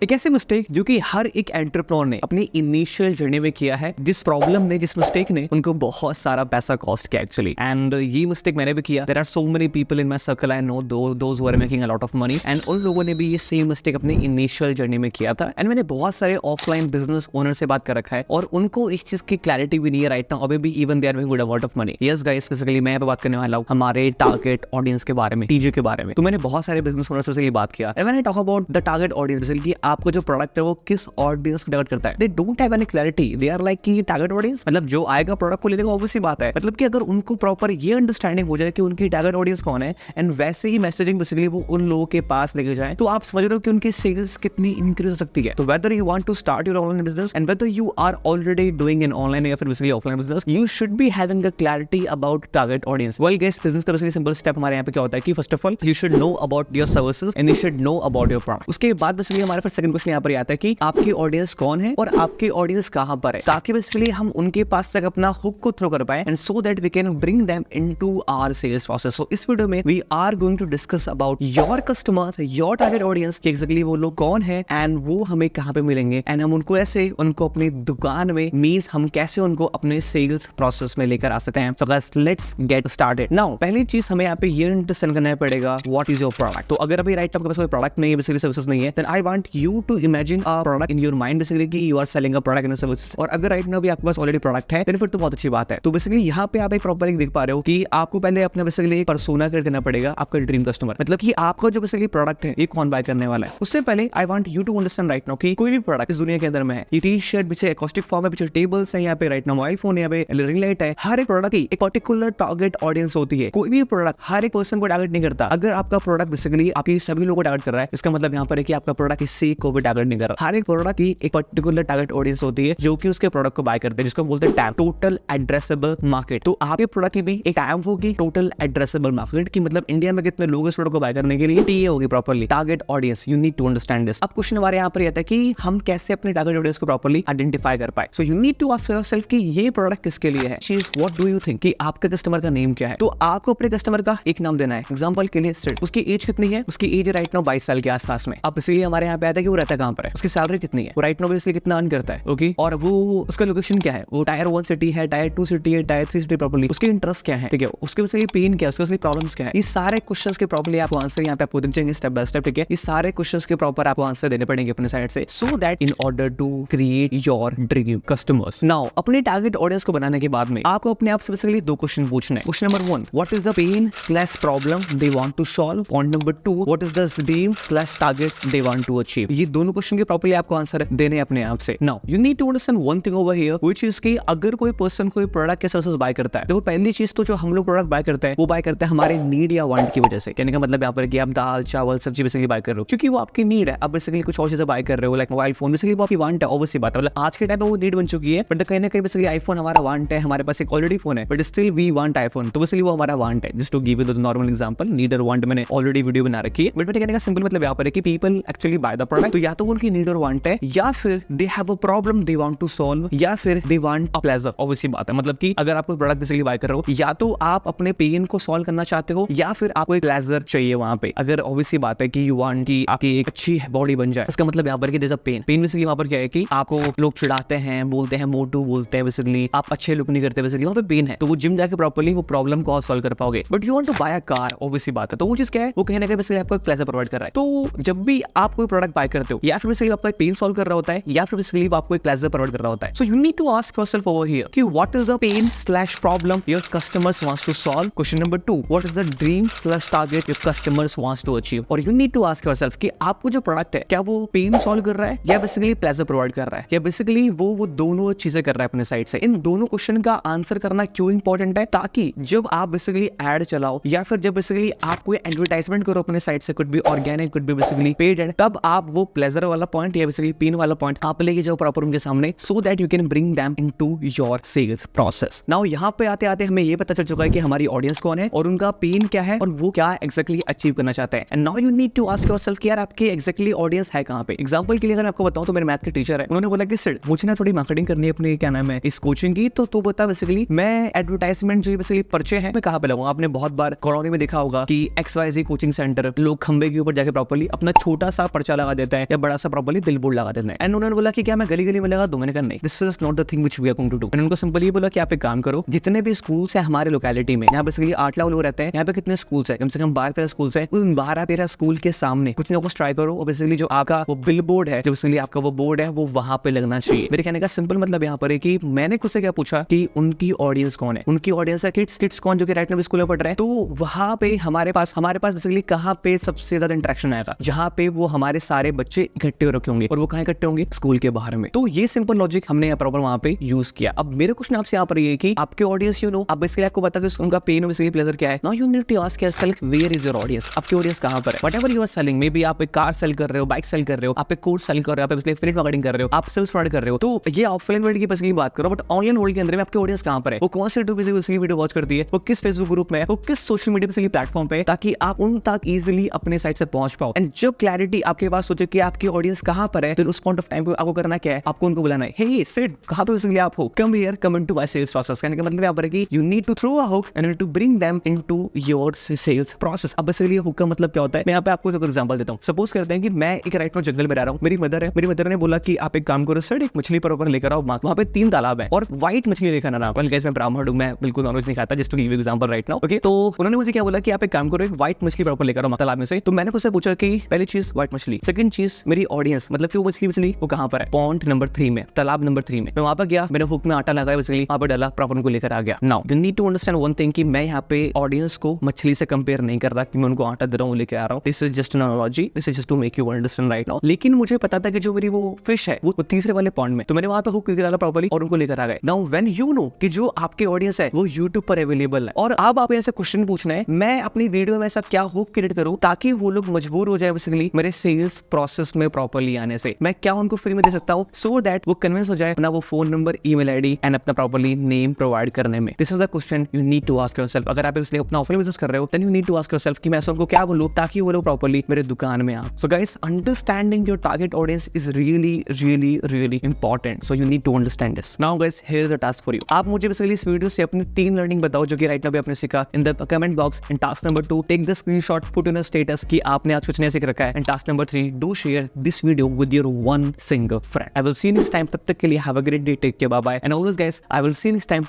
एक ऐसे मिस्टेक जो कि हर एक एंटरप्रेन्योर ने अपनी इनिशियल जर्नी में किया है, जिस प्रॉब्लम ने, जिस मिस्टेक ने उनको बहुत सारा पैसा कॉस्ट किया एक्चुअली। एंड ये मिस्टेक मैंने भी किया। There are so many people in my circle I know those who are making a lot of money, and उन लोगों ने भी ये सेम मिस्टेक अपनी इनिशियल जर्नी में किया था। एंड मैंने बहुत सारे ऑफलाइन बिजनेस ओनर से बात कर रखा है और उनको इस चीज की क्लैरिटी भी नहीं है राइट नाउ। अभी भी even they are making good amount of money. Yes guys, basically मैं यहाँ पे बात करने वाला हूँ हमारे टारगेट ऑडियंस के बारे में, टीजे के बारे में। तो मैंने बहुत सारे बिजनेस ओनर से बात किया। And when I talk about the target audience, कि आपको जो प्रोडक्ट है वो किस ऑडियंस को टारगेट करता है, they don't have any clarity. They are like कि टारगेट ऑडियंस मतलब जो आएगा प्रोडक्ट को लेने का, ऑब्वियसली बात है। मतलब कि अगर उनको प्रॉपर ये अंडरस्टैंडिंग हो जाए कि उनकी टारगेट ऑडियंस कौन है एंड वैसे ही मैसेजिंग बेसिकली वो उन लोगों के पास लेके जाए, तो आप समझ रहे हो कि उनकी सेल्स कितनी इंक्रीज हो सकती है। तो whether you want to start your online business and whether you are already doing an online या फिर basically offline business, you should be having a clarity about target audience. Well guys, business का basically simple step हमारे यहाँ पे क्या होता है कि first of all you should know about your services and you should know about your product. उसके बाद बेसिकली हमारे पास सेकंड क्वेश्चन यहाँ पर आता है कि आपकी ऑडियंस कौन है और आपकी ऑडियंस कहां पर है, ताकि बेसिकली हम उनके पास तक अपना हुक को थ्रो कर पाए and so that we can bring them into our sales process. So इस वीडियो में we are going to discuss about your customer, your target audience, कि एक्चुअली वो लोग कौन है एंड वो हमें कहां पे मिलेंगे एंड हम उनको ऐसे उनको अपनी दुकान में मींस हम कैसे उनको अपने सेल्स प्रोसेस में लेकर आ सकते हैं। So guys, let's get started. Now पहली चीज हमें यहाँ पे ये अंडरस्टैंड करना पड़ेगा, व्हाट इज योर प्रोडक्ट। तो अगर अभी राइट आपके पास कोई प्रोडक्ट नहीं है, बेसिकली सर्विसेज नहीं है, then I want you to imagine a product in your mind, basically कि you are selling a product in service. और अगर राइट नाउ भी आपके पास ऑलरेडी प्रोडक्ट है, फिर तो बहुत अच्छी बात है। तो बेसिकली यहाँ पे आप एक प्रॉपर देख पा रहे हो कि आपको पहले अपना बेसिकली पर्सोना कर देना पड़ेगा, आपका ड्रीम कस्टमर, मतलब कि आपका जो बेसिकली प्रोडक्ट है ये कौन बाय करने वाला है। उससे पहले I want you to understand right now कि कोई भी प्रोडक्ट इस दुनिया के अंदर में है, ये टी शर्ट पीछे एकॉस्टिक फॉर्म है, पीछे टेबल्स है, यहाँ पे राइट नाउ मोबाइल फोन है, यहाँ पे रिंग लाइट है। हर एक प्रोडक्ट की एक पर्टिकुलर टारगेट ऑडियंस होती है। कोई भी प्रोडक्ट हर एक पर्सन को टारगेट नहीं करता। अगर आपका प्रोडक्ट बेसिकली आपकी सभी लोगों को टारगेट कर रहा है, इसका मतलब यहाँ पर है कि आपका प्रोडक्ट किसी को भी टारगेट नहीं कर रहा। हर एक प्रोडक्ट की एक पर्टिकुलर टारगेट ऑडियंस होती है जो कि उसके प्रोडक्ट को बाय करते हैं, जिसको बोलते हैं टैम, टोटल एड्रेसेबल मार्केट। तो आपके प्रोडक्ट की भी एक टैम होगी, टोटल एड्रेसेबल मार्केट, की मतलब इंडिया में कितने लोग इस प्रोडक्ट को बाय करने के लिए टीए होगी properly, target audience. You need to understand this. अब क्वेश्चन हमारे यहाँ पर आता है कि हम कैसे अपने टारगेट ऑडियंस को प्रॉपर्ली आइडेंटिफाई कर पाए। So you need to ask yourself कि ये प्रोडक्ट किसके लिए है। व्हाट डू यू थिंक कि आपके कस्टमर का नेम क्या है। तो आपको अपने कस्टमर का एक नाम देना है। एग्जांपल के लिए सिड, उसकी एज कितनी है, उसकी एज राइट नाउ 22 साल के आसपास में। अब इसलिए हमारे यहाँ पे आता है कि वो रहता कहाँ पर है, उसकी सैलरी कितनी है, वो राइट नाउ इसलिए कितना अर्न करता है, ओके, और वो उसका लोकेशन क्या है, वो टायर 1 सिटी है, टायर 2 सिटी है, टायर 3 सिटी प्रॉपर्ली, उसके इंटरेस्ट क्या है, ठीक है, उसके वजह से पेन क्या है, उसके प्रॉब्लम्स क्या है। ये सारे क्वेश्चंस के प्रॉपर्ली आपको आंसर यहाँ पे आपको दिख जाएंगे स्टेप बाय स्टेप, ठीक है। ये सारे क्वेश्चंस के प्रॉपर आपको आंसर देने पड़ेंगे अपने साइड से, so that in order to create your dream customers. Now अपने टारगेट ऑडियंस को बनाने के बाद में आपको अपने आप से बेसिकली दो क्वेश्चन पूछने हैं। Question number 1, what is the pain slash problem they want to solve. Point number 2, what is the dream slash targets they want to achieve. ये दोनों क्वेश्चन के प्रॉपर्ली आपको आंसर देने अपने आप से। Now you need to understand one thing over here, which is कि अगर कोई पर्सन कोई प्रोडक्ट या सर्विसेज बाय करता है, तो पहली चीज तो जो हम लोग प्रोडक्ट बाय करते हैं वो बाय करते हैं हमारे नीड या वांट की वजह से। कहने का मतलब यहाँ पर कि आप दाल चावल सब्जी बेसिकली बाय कर रहे हो क्योंकि वो आपकी नीड है। अब बेसिकली कुछ और चीजें बाय कर रहे हो लाइक मोबाइल फोन, बेसिकली वो आपकी वांट है, ऑब्वियसली बात है। मतलब आज के टाइम में वो नीड बन चुकी है, बट कहीं ना कहीं बेसिकली आईफोन हमारा वांट है, हमारे पास एक ऑलरेडी फोन है, but still we want iPhone, तो बेसिकली वो हमारा वांट है। Just to give you the normal example, need और वांट मैंने ऑलरेडी वीडियो बना रखी है, बट मेरे कहने का सिंपल मतलब यहाँ पर है कि people actually by the product, तो या तो उनकी नीड और वांट है, या फिर they have a problem they want to solve, या फिर they want a pleasure. Obviously बात है, मतलब कि अगर आप कोई प्रोडक्ट बेसिकली बाय कर रहे हो, या तो आप अपने पेन को सॉल्व करना चाहते हो, या फिर आपको एक प्लेजर चाहिए वहां पे। अगर ऑब्वियसली बात है कि यू वांट की आपकी एक अच्छी बॉडी बन जाए, इसका मतलब यहाँ पर कि there is a pain. Pain basically वहां पर क्या है कि आपको लोग चिढ़ाते हैं, बोलते हैं मोटू, बोलते हैं बेसिकली आप अच्छे लुक नहीं करते, बेसिकली वहां पे पेन है, तो वो जिम जाके प्रॉपर्ली वो प्रॉब्लम को सॉल्व कर पाओगे। But you want to buy a car, obviously बात है, तो वो चीज क्या है, वो कहीं ना कहीं बेसिकली आपको एक प्लेजर प्रोवाइड कर रहा है। तो जब भी आप कोई प्रोडक्ट बाय करते हो, या फिर बेसिकली आपका पेन सॉल्व कर रहा होता है, या फिर बेसिकली आपको एक प्लेजर प्रोवाइड कर रहा होता है। So you need to ask yourself over here कि what is the pain slash problem your customers wants to solve. Question number 2, what is the dream slash target your customers wants to achieve. और you need to ask yourself कि आपको जो product है क्या वो pen solve कर रहा है या बेसिकली प्लेजर प्रोवाइड कर रहा है, या बेसिकली वो दोनों चीजें कर रहा है अपने साइड से। इन दोनों क्वेश्चन का आंसर करना क्यों इंपॉर्टेंट है, ताकि जब आप बेसिकली एड चलाओ या फिर जब बेसिकली आप कोई एडवर्टाइजमेंट करो अपने साइड से, could be organic could be basically paid ad, तब आप वो प्लेजर वाला पॉइंट या बेसिकली पेन वाला पॉइंट आप लेके जाओ प्रॉपर उनके सामने, so that you can bring them into your sales process. Now यहाँ पे आते आते हमें ये पता चल चुका है कि हमारी ऑडियंस कौन है और उनका पेन क्या है और वो क्या एक्जैक्टली अचीव करना चाहते हैं। And now you need to ask yourself कि यार आपकी एक्जैक्टली ऑडियंस है कहाँ पे। एग्जांपल के लिए अगर मैं आपको बताऊं तो मेरे मैथ के टीचर है, उन्होंने बोला कि सिड मुझे ना थोड़ी मार्केटिंग करनी है अपने क्या नाम है इस कोचिंग की, तो तू बता बेसिकली मैं एडवर्टाइजमेंट जो बेसिकली पर्चे हैं मैं कहाँ पे लगाऊं। आपने बहुत बार कॉलोनी में देखा होगा कि XYZ कोचिंग सेंटर, लोग खंबे के ऊपर जाके प्रॉपर्ली अपना छोटा सा पर्चा लगा देते देते हैं या बड़ा सा प्रॉपर्ली बिल बोर्ड लगा देते हैं। एंड उन्होंने बोला कि क्या मैं गली गली में लगा दूं? मैंने कहा नहीं, this is not the thing which we are going to do. उनको सिंपली ये बोला कि आप एक काम करो, जितने भी स्कूल्स है हमारे लोकेलिटी में, यहाँ बेसिकली 8 लाख लोग रहते हैं, यहाँ पे कितने स्कूल्स है, कम से कम 12-13 स्कूल्स है, उन 12-13 स्कूल के सामने कुछ ना कुछ ट्राई करो और बेसिकली जो आपका वो बिल बोर्ड है, जो बेसिकली आपका वो बोर्ड है, वो वहां पे लगना चाहिए। मेरे कहने का सिंपल मतलब यहाँ पर है कि मैंने खुद से क्या पूछा कि उनकी ऑडियंस कौन है, उनकी ऑडियंस है किड्स कौन जो कि राइट नाउ स्कूल में पढ़ रहे हैं। तो वहां पे हमारे पास बेसिकली कहाँ पे सबसे ज्यादा इंटरेक्शन आएगा, जहाँ पे वो हमारे सारे बच्चे इकट्ठे हो रखे होंगे, और वो कहाँ इकट्ठे होंगे, स्कूल के बाहर में। तो ये सिंपल लॉजिक हमने प्रॉपर वहां पे यूज किया। अब मेरे क्वेश्चन आपसे यहाँ पर ये कि आपके ऑडियंस यू नो, अब बेसिकली आपको पता है कि उनका पेन और बेसिकली प्लेजर क्या है। Now you need to ask yourself where is your audience, आपकी ऑडियंस कहाँ पर है। Whatever you are selling, maybe आप एक कार सेल कर रहे हो, बाइक सेल कर रहे हो, आप एक कोर्स सेल कर रहे हो, आप बेसिकली एफिलिएट मार्केटिंग कर रहे हो, आप सेल्स प्रोवाइड कर रहे हो, तो ये ऑफलाइन वर्ल्ड की बेसिकली बात करो। बट ऑनलाइन वर्ल्ड के अंदर में आपकी ऑडियंस कहाँ पर है, वो कौन से यूट्यूब बेसिकली वीडियो वॉच करती है, वो किस फेसबुक ग्रुप में है, वो किस सोशल मीडिया बेसिकली प्लेटफॉर्म पे, ताकि आप उन तक इजीली अपने साइड से पहुंच पाओ। एंड जब क्लैरिटी आपके पास सोचे कि आपकी ऑडियंस कहाँ पर है, तो उस पॉइंट ऑफ टाइम पे आपको करना क्या है, आपको उनको बुलाना है, हे सिट, कहाँ पे बेसिकली आप हो, come here, come into my sales process. कहने का मतलब यहाँ पर है कि you need to throw a hook and you need to bring them into your sales process. अब बेसिकली हुक का मतलब क्या होता है, मैं यहाँ पे आपको एक एग्जांपल देता हूँ। सपोज करते हैं कि मैं एक राइट नाउ जंगल में रह रहा हूँ, मेरी मदर है, मेरी मदर ने बोला कि आप एक काम करो सर, एक मछली पर ऊपर लेकर आओ, वहाँ पे 3 तालाब है और व्हाइट मछली लेकर आना। मैं ब्राह्मण हूँ, मैं बिल्कुल नॉनवेज नहीं खाता, just to give example right now, okay. तो उन्होंने मुझे क्या बोला कि आप एक काम करो, एक व्हाइट मछली पर ऊपर लेकर आओ तालाब में से। तो मैंने उससे पूछा कि पहली चीज व्हाइट मछली, सेकंड चीज मेरी ऑडियंस, मतलब कि वो मछली वो कहाँ पर है, पॉइंट नंबर 3 में, तालाब नंबर 3 में। मैं वहां पर गया, मैंने हुक में आटा लगाया, बेसिकली वहां पर डाला, प्रॉपर उनको लेकर आ गया। Now you need to understand one thing कि मैं यहाँ पे ऑडियंस को मछली से कंपेयर नहीं कर रहा कि मैं उनको आटा दे रहा हूँ, लेकर आ रहा हूँ। This is just an analogy, this is just to make you understand right now. लेकिन मुझे पता था कि जो मेरी वो फिश है वो तीसरे वाले पॉइंट में, तो मैंने वहां पे हुक डाला प्रॉपर्ली और उनको लेकर आ गए। नाउ व्हेन यू नो कि जो आपके ऑडियंस है वो यूट्यूब पर अवेलेबल है, और अब आप ऐसे क्वेश्चन पूछना है, मैं अपनी वीडियो में ऐसा क्या हुक क्रिएट करूं ताकि वो लोग मजबूर हो जाए बेसिकली मेरे सेल्स प्रोसेस में प्रॉपर्ली आने से। मैं क्या उनको फ्री में दे सकता हूं सो दैट वो कन्विंस हो जाए अपना वो phone number, email ID and अपना प्रॉपर्ली नेम प्रोवाइड करने में। This is the question you need to ask yourself. अगर आप इसलिए अपना ऑफलाइन बिजनेस कर रहे हो, then you need to ask yourself कि मैं ऐसा उनको क्या बोलूं ताकि वो लोग प्रॉपर्ली मेरे दुकान में आ। So guys, understanding your target audience is really really really important. So you need to understand this. Now guys, here is the task for you. आप मुझे बेसिकली इस वीडियो से अपनी 3 लर्निंग बताओ जो कि राइट नाउ आपने सीखा in the comment box. And task number 2, take the screenshot, put in a status कि आपने आज कुछ नया सीख रखा है। And task number 3, do share this video with your one single friend. I will see you next time. तब तक के लिए have a great day, take care, bye bye. And always guys, I will see you next time.